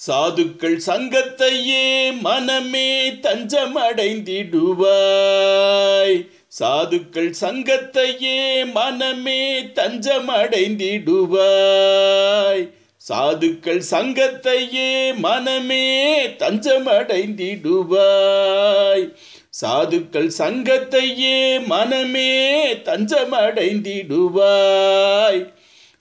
சாதுக்கள் சங்கத்தையே மனமே தஞ்சமடைந்திடுவாய். சாதுக்கள் சங்கத்தையே மனமே தஞ்சமடைந்திடுவாய். சாதுக்கள் சங்கத்தையே மனமே தஞ்சமடைந்திடுவாய். சாதுக்கள் சங்கத்தையே மனமே தஞ்சமடைந்திடுவாய்.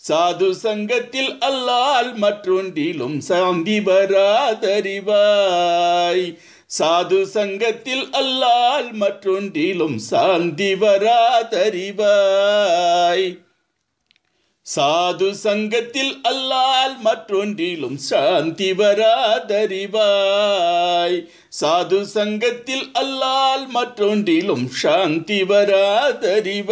சாது சங்கத்தில் அல்லால் மற்றொன்றிலும் சாந்தி வராதறிவாய். சாது சங்கத்தில் அல்லால் மற்றொன்றிலும் சாந்தி வராதறிவாய். சாது சங்கத்தில் அல்லால் மற்றொன்றிலும் சாந்தி வராதறிவாய். சாது சங்கத்தில் அல்லால் மற்றொன்றிலும் சாந்தி வராதறிவாய்.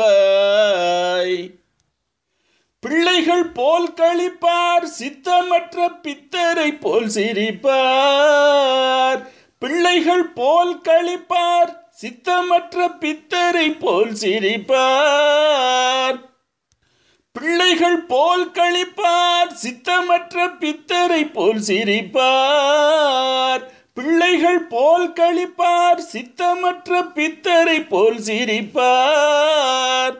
பிள்ளைகள் போல் களிப்பார், சித்தமற்ற பித்தரை போல் சிரிப்பார். பிள்ளைகள் போல் களிப்பார், சித்தமற்ற பித்தரை போல் சிரிப்பார். பிள்ளைகள் போல் களிப்பார், சித்தமற்ற பித்தரை போல் சிரிப்பார். பிள்ளைகள் போல் களிப்பார், சித்தமற்ற பித்தரை போல் சிரிப்பார்.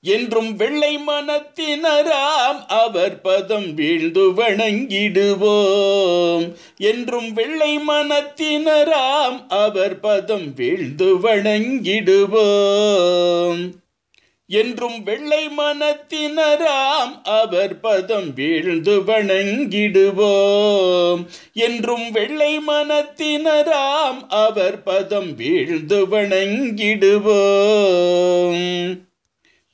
என்றும் வெள்ளை மனத்தினராம் அவர் பதம் வீழ்ந்து வணங்கிடுவோம். என்றும் வெள்ளை மனத்தினராம் அவர் பதம் வீழ்ந்து வணங்கிடுவோம். என்றும் வெள்ளை மனத்தினராம் அவர் பதம் வீழ்ந்து வணங்கிடுவோம். என்றும் வெள்ளை மனத்தினராம் அவர் பதம் வீழ்ந்து வணங்கிடுவோம்.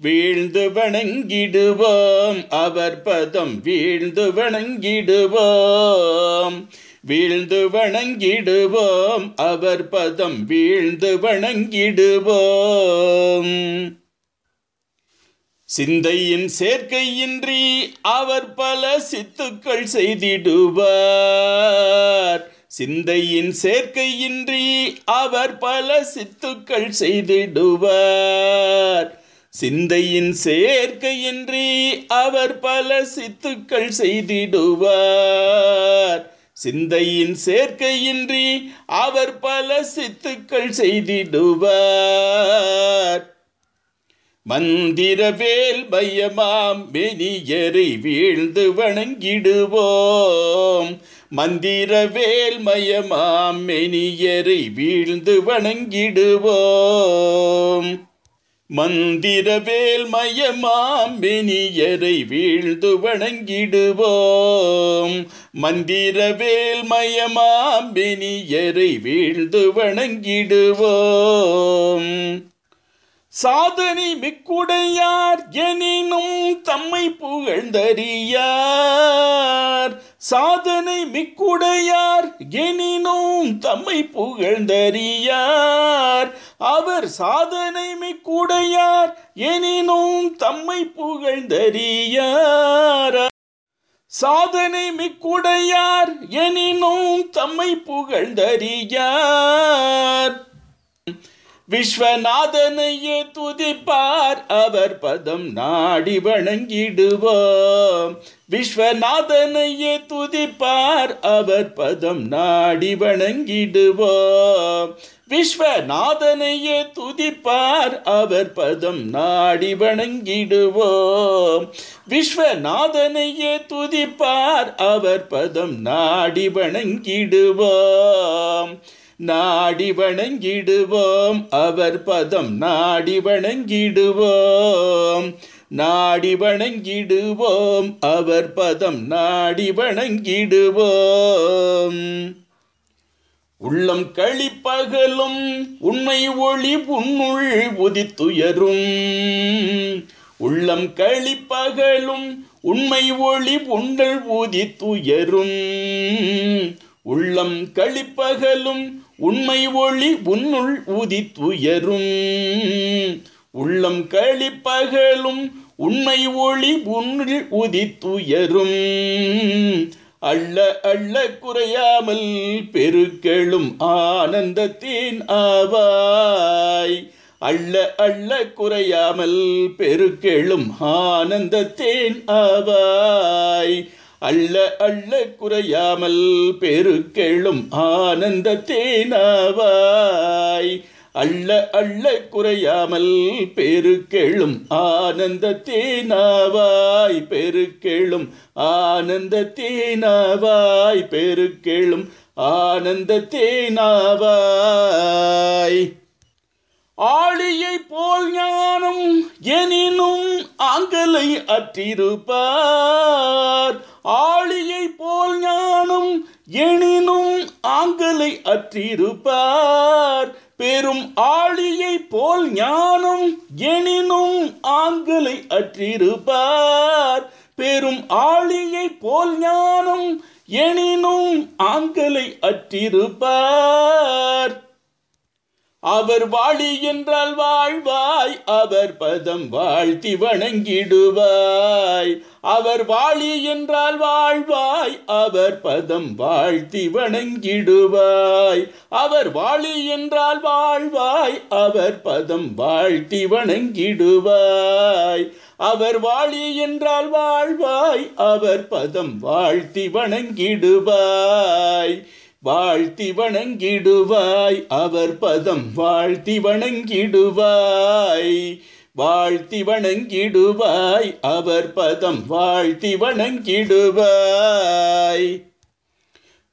வீழ்ந்து வணங்கிடுவோம், அவர் பதம் வீழ்ந்து வணங்கிடுவோம். வீழ்ந்து வணங்கிடுவோம், அவர் பதம் வீழ்ந்து வணங்கிடுவோம். சிந்தையின் சேர்க்கையின்றி அவர் பல சித்துக்கள் செய்திடுவார். சிந்தையின் சேர்க்கையின்றி அவர் பல சித்துக்கள் செய்திடுவார். சிந்தையின் சேர்க்கையின்றி அவர் பல சித்துக்கள் செய்திடுவார். சிந்தையின் சேர்க்கையின்றி அவர் பல சித்துக்கள் செய்திடுவார். மந்திரவேல் மையமாம் மெனியரை வீழ்ந்து வணங்கிடுவோம். மந்திரவேல் மயமாம் மெனியரை வீழ்ந்து வணங்கிடுவோம். மந்திரவேல் மயமாம் மெனியரை வீழ்ந்து வணங்கிடுவோம். மந்திரவேல் மயமாம் மெனியரை வீழ்ந்து வணங்கிடுவோம். சாதனை மிக்குடையார் எனினும் தம்மை புகழ்ந்தறியார். சாதனை மிக்குடையார் எனினும் தம்மை புகழ்ந்தறியார். அவர் சாதனை மிக்குடையார் எனினும் தம்மை புகழ்ந்தறியார். சாதனை மிக்குடையார் எனினும் தம்மை புகழ்ந்தறியார். விஸ்வநாதனையே துதிப்பார், அவர் பதம் நாடி வணங்கிடுவோம். விஸ்வநாதனையே துதிப்பார், அவர் பதம் நாடி வணங்கிடுவோம். விஸ்வநாதனையே துதிப்பார், அவர் பதம் நாடி வணங்கிடுவோம். விஸ்வநாதனையே துதிப்பார், அவர் பதம் நாடி வணங்கிடுவோம். நாடி வணங்கிடுவோம், அவர் பதம் நாடி வணங்கிடுவோம். நாடி வணங்கிடுவோம், அவர் பதம் நாடி வணங்கிடுவோம். உள்ளம் களிப்பகலும் உண்மை ஒளி உன்னுள் உதித்துயரும். உள்ளம் களிப்பகலும் உண்மை ஒளி உண்டல் உதித்துயரும். உள்ளம் களிப்பகலும் உண்மை ஒளி உன்னுள் உதித்துயரும். உள்ளம் களிப்பகலும் உண்மை ஒளி உன்னுள் உதித்துயரும். அள்ள அள்ள குறையாமல் பெருக்கெழும் ஆனந்தத்தின் ஆவாய். அள்ள அள்ள குறையாமல் பெருக்கெழும் ஆனந்தத்தின் ஆவாய். அள்ள அள்ள குறையாமல் பெருக்கெழும் ஆனந்த தேனாவாய். அள்ள அள்ள குறையாமல் பெருக்கெழும் ஆனந்த தேனாவாய். பெருக்கெழும் ஆனந்த தேனாவாய். பெருக்கெழும் ஆனந்த தேனாவாய். ஆழியை போல் ஞானம் எனினும் ஆங்கலை அற்றிருப்பார். ஆழியை போல் ஞானம் எனினும் ஆங்கலை அற்றிருப்பார். பெரும் ஆழியை போல் ஞானம் எனினும் ஆங்கலை அற்றிருப்பார். பெரும் ஆழியை போல் ஞானம் எனினும் ஆங்கலை அற்றிருப்பார். அவர் வாழி என்றால் வாழ்வாய். அவர் பதம் வாழ்த்தி வணங்கிடுவாய். அவர் வாழி என்றால் வாழ்வாய். அவர் பதம் வாழ்த்தி வணங்கிடுவாய். அவர் வாழி என்றால் வாழ்வாய். அவர் பதம் வாழ்த்தி வணங்கிடுவாய். அவர் வாழி என்றால் வாழ்வாய். அவர் பதம் வாழ்த்தி வணங்கிடுவாய். வாழ்த்தி வணங்கிடுவாய். அவர் பதம் வாழ்த்தி வணங்கிடுவாய். வாழ்த்தி வணங்கிடுவாய். அவர் பதம் வாழ்த்தி வணங்கிடுவாய்.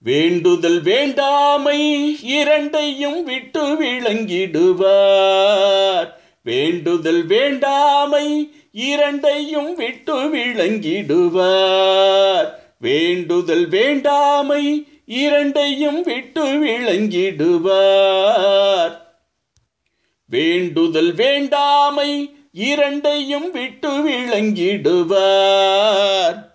வேண்டுதல் வேண்டாமை இரண்டையும் விட்டு விளங்கிடுவார். வேண்டுதல் வேண்டாமை இரண்டையும் விட்டு விளங்கிடுவார். வேண்டுதல் வேண்டாமை இரண்டையும் விட்டு விளங்கிடுவார். வேண்டுதல் வேண்டாமை இரண்டையும் விட்டு விளங்கிடுவார்.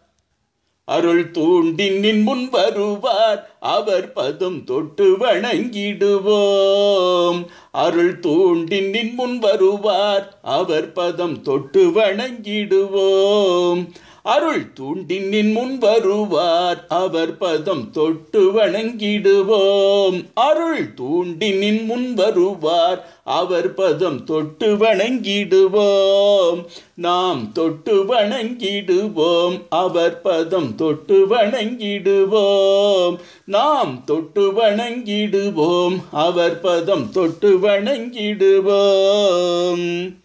அருள் தூண்டினின் முன் வருவார். அவர் பதம் தொட்டு வணங்கிடுவோம். அருள் தூண்டினின் முன் வருவார். அவர் பதம் தொட்டு வணங்கிடுவோம். அருள் தூண்டினின் முன் வருவார். அவர் பதம் தொட்டு வணங்கிடுவோம். அருள் தூண்டினின் முன் வருவார். அவர் பதம் தொட்டு வணங்கிடுவோம். நாம் தொட்டு வணங்கிடுவோம். அவர் பதம் தொட்டு வணங்கிடுவோம். நாம் தொட்டு வணங்கிடுவோம். அவர் பதம் தொட்டு வணங்கிடுவோம்.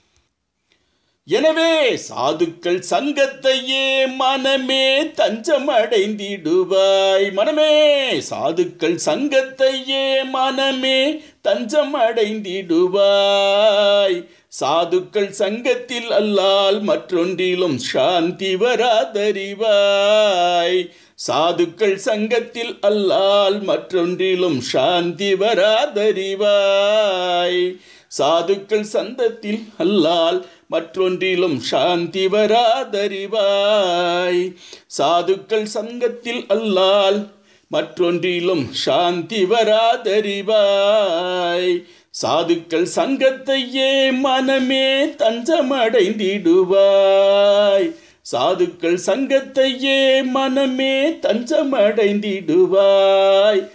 எனவே சாதுக்கள் சங்கத்தையே மனமே தஞ்சம் அடைந்திடுவாய். மனமே சாதுக்கள் சங்கத்தையே மனமே தஞ்சம் அடைந்திடுவாய். சாதுக்கள் சங்கத்தில் அல்லால் மற்றொன்றிலும் சாந்தி வராதறிவாய். சாதுக்கள் சங்கத்தில் அல்லால் மற்றொன்றிலும் சாந்தி வராதறிவாய். சாதுக்கள் சந்தத்தில் அல்லால் மற்றொன்றிலும் சாந்தி வராதறிவாய். சாதுக்கள் சங்கத்தில் அல்லால் மற்றொன்றிலும் சாந்தி வராதறிவாய். சாதுக்கள் சங்கத்தையே மனமே தஞ்சமடைந்திடுவாய். சாதுக்கள் சங்கத்தையே மனமே தஞ்சமடைந்திடுவாய்.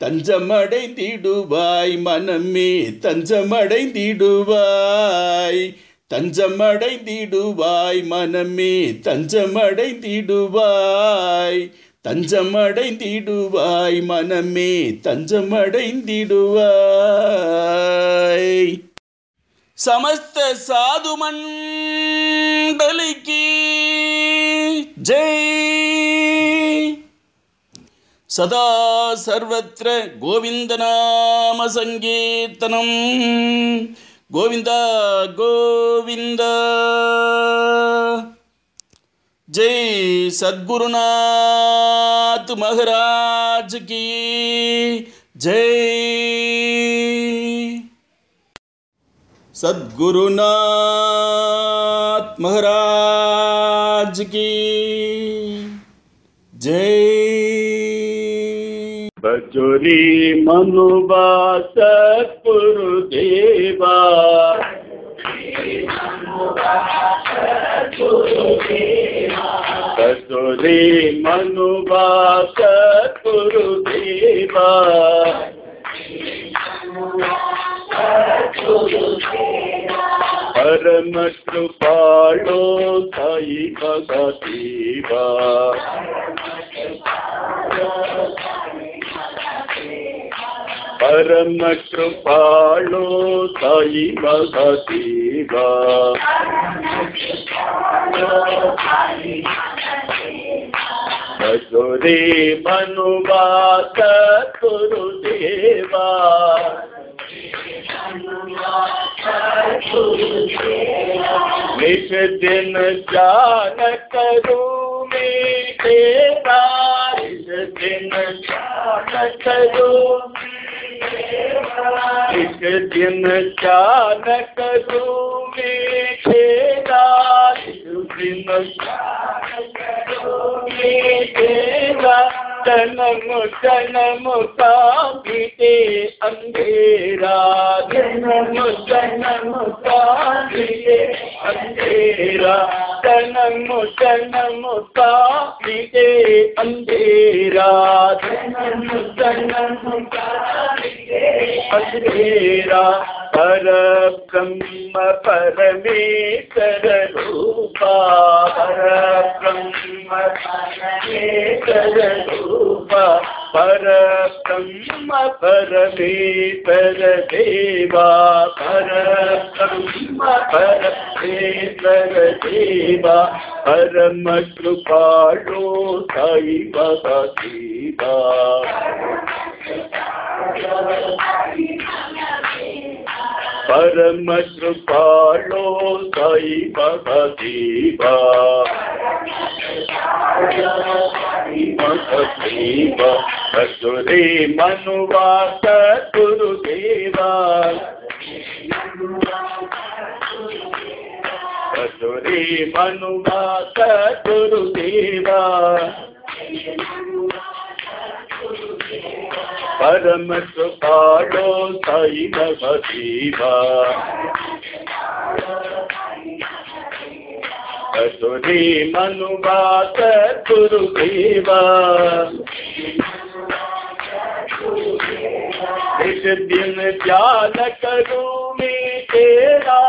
தஞ்சமடைந்திடுவாய் மனமே தஞ்சமடைந்திடுவாய். தஞ்சமடைந்திடுவாய் மனமே தஞ்சமடைந்திடுவாய். தஞ்சமடைந்திடுவாய் மனமே தஞ்சமடைந்திடுவாய். समस्त साधु मंडल की जय. सदा सर्वत्र गोविंद नाम संकीर्तनम. गोविंद गोविंद. जय सद्गुरुनाथ महाराज की जय. सद्गुरुनाथ महाराज की जय. बजोरी मनुबा सद्गुरुदेवा. बजोरी मनुबा सद्गुरुदेवा. परम कृपालो साई भगदेवा. परम कृपालो साई महादेवा भजोरे मनुबा सद्गुरुदेवा निज दिन जान करूं मैं तेरा निज दिन जान करूं निज दिन जान करूं मैं तेरा निज दिन जान करूं मैं तेरा जन्म जन्म का बीते अंधेरा जन्म जन्म का बीते अंधेरा जन्म जन्म का बीते अंधेरा जन्म जन्म का बीते अंधेरा पर ब्रह्म परमेश्वर रूपा पर ब्रह्म परमेश्वर रूपा पर ब्रह्म परमेश्वर देवा पर ब्रह्म परमेश्वर देवा परम कृपालो साई बाबा देवा परम कृपालो साई बाबा देवा देवा भजोरे मनुबा सद्गुरुदेवा भजोरे मनुबा सद्गुरुदेवा परम कृपालो साई बाबा देवा भजोरे मनुबा सद्गुरुदेवा इस दिन ध्यान करूं मैं तेरा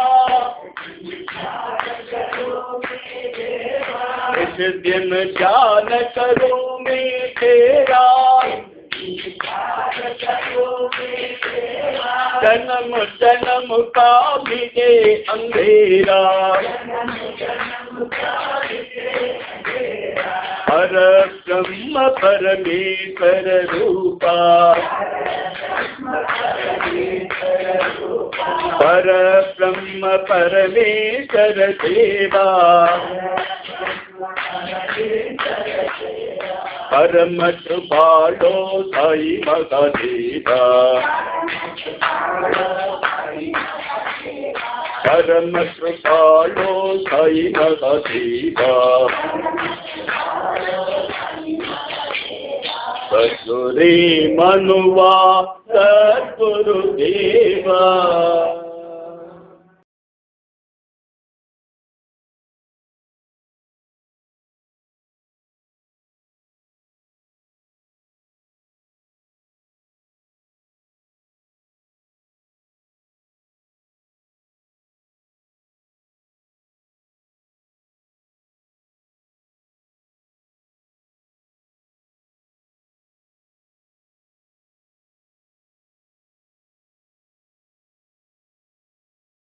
इस दिन ध्यान करूं मैं तेरा जन्म जन्म का बीते अंधेरा पर ब्रह्म परमेश्वर रूपा पर ब्रह्म परमेश्वर देवा परम कृपालो साई महादेवा परम कृपालो साई महादेवा भजोरे मनुबा सद्गुरुदेवा।